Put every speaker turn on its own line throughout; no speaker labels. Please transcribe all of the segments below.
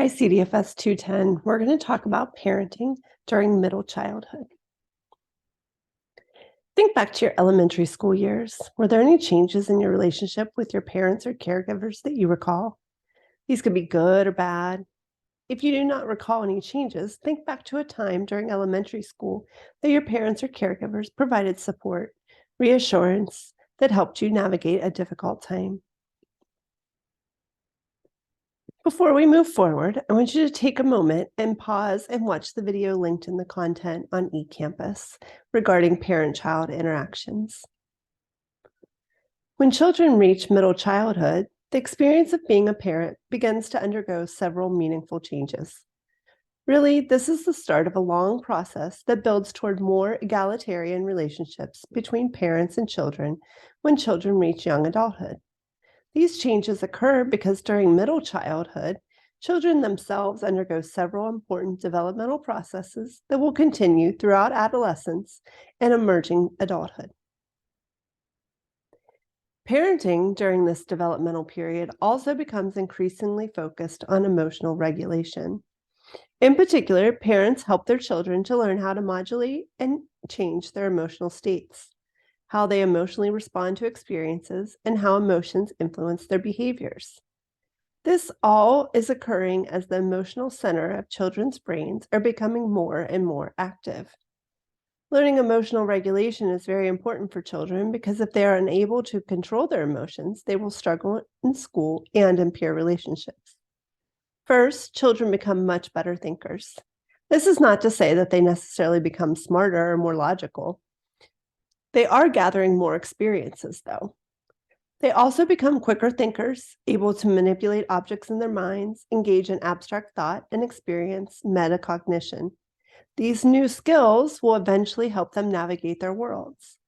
Hi, CDFS 210. We're going to talk about parenting during middle childhood. Think back to your elementary school years. Were there any changes in your relationship with your parents or caregivers that you recall? These could be good or bad. If you do not recall any changes, think back to a time during elementary school that your parents or caregivers provided support, reassurance that helped you navigate a difficult time. Before we move forward, I want you to take a moment and pause and watch the video linked in the content on eCampus regarding parent-child interactions. When children reach middle childhood, the experience of being a parent begins to undergo several meaningful changes. Really, this is the start of a long process that builds toward more egalitarian relationships between parents and children when children reach young adulthood. These changes occur because during middle childhood, children themselves undergo several important developmental processes that will continue throughout adolescence and emerging adulthood. Parenting during this developmental period also becomes increasingly focused on emotional regulation. In particular, parents help their children to learn how to modulate and change their emotional states, how they emotionally respond to experiences, and how emotions influence their behaviors. This all is occurring as the emotional center of children's brains are becoming more and more active. Learning emotional regulation is very important for children because if they are unable to control their emotions, they will struggle in school and in peer relationships. First, children become much better thinkers. This is not to say that they necessarily become smarter or more logical. They are gathering more experiences, though. They also become quicker thinkers, able to manipulate objects in their minds, engage in abstract thought, and experience metacognition. These new skills will eventually help them navigate their worlds.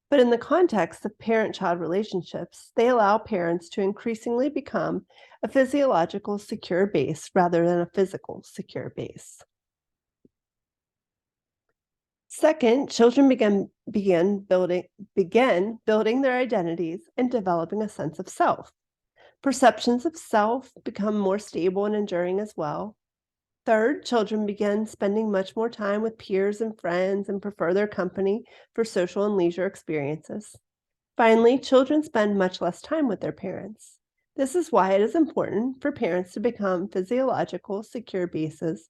But in the context of parent-child relationships, they allow parents to increasingly become a physiological secure base rather than a physical secure base. Second, children begin building their identities and developing a sense of self. Perceptions of self become more stable and enduring as well. Third, children begin spending much more time with peers and friends and prefer their company for social and leisure experiences. Finally, children spend much less time with their parents. This is why it is important for parents to become psychological, secure bases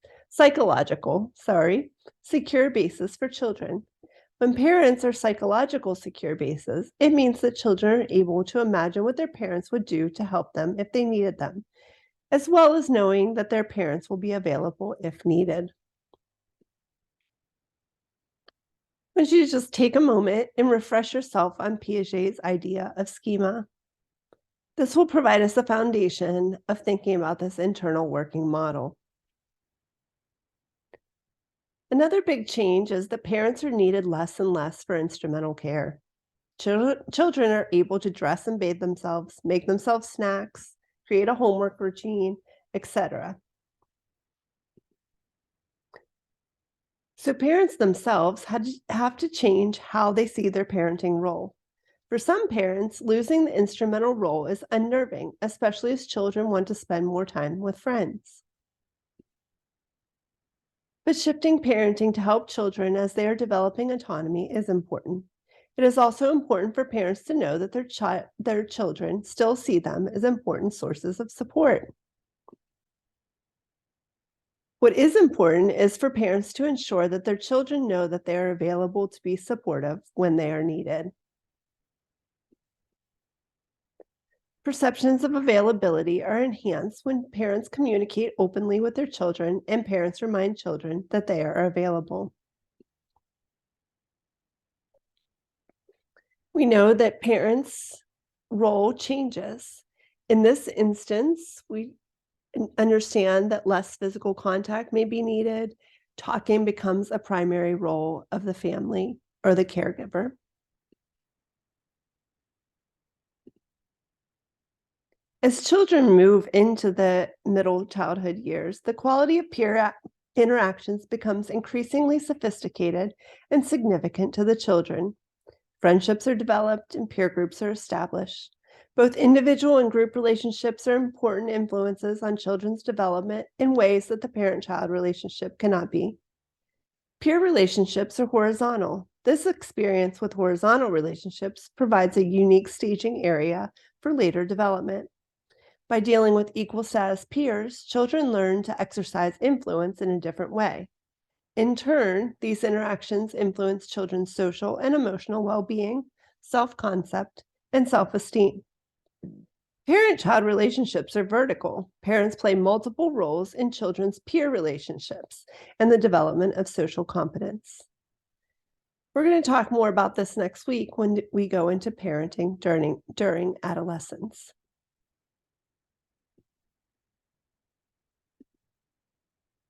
for children. When parents are psychological secure bases, it means that children are able to imagine what their parents would do to help them if they needed them, as well as knowing that their parents will be available if needed. I want you to just take a moment and refresh yourself on Piaget's idea of schema. This will provide us a foundation of thinking about this internal working model. Another big change is that parents are needed less and less for instrumental care. Children are able to dress and bathe themselves, make themselves snacks, create a homework routine, etc. So parents themselves have to change how they see their parenting role. For some parents, losing the instrumental role is unnerving, especially as children want to spend more time with friends. But shifting parenting to help children as they are developing autonomy is important. It is also important for parents to know that their children still see them as important sources of support. What is important is for parents to ensure that their children know that they are available to be supportive when they are needed. Perceptions of availability are enhanced when parents communicate openly with their children and parents remind children that they are available. We know that parents' role changes. In this instance, we understand that less physical contact may be needed. Talking becomes a primary role of the family or the caregiver. As children move into the middle childhood years, the quality of peer interactions becomes increasingly sophisticated and significant to the children. Friendships are developed and peer groups are established. Both individual and group relationships are important influences on children's development in ways that the parent-child relationship cannot be. Peer relationships are horizontal. This experience with horizontal relationships provides a unique staging area for later development. By dealing with equal status peers, children learn to exercise influence in a different way. In turn, these interactions influence children's social and emotional well-being, self-concept, and self-esteem. Parent-child relationships are vertical. Parents play multiple roles in children's peer relationships and the development of social competence. We're going to talk more about this next week when we go into parenting during adolescence.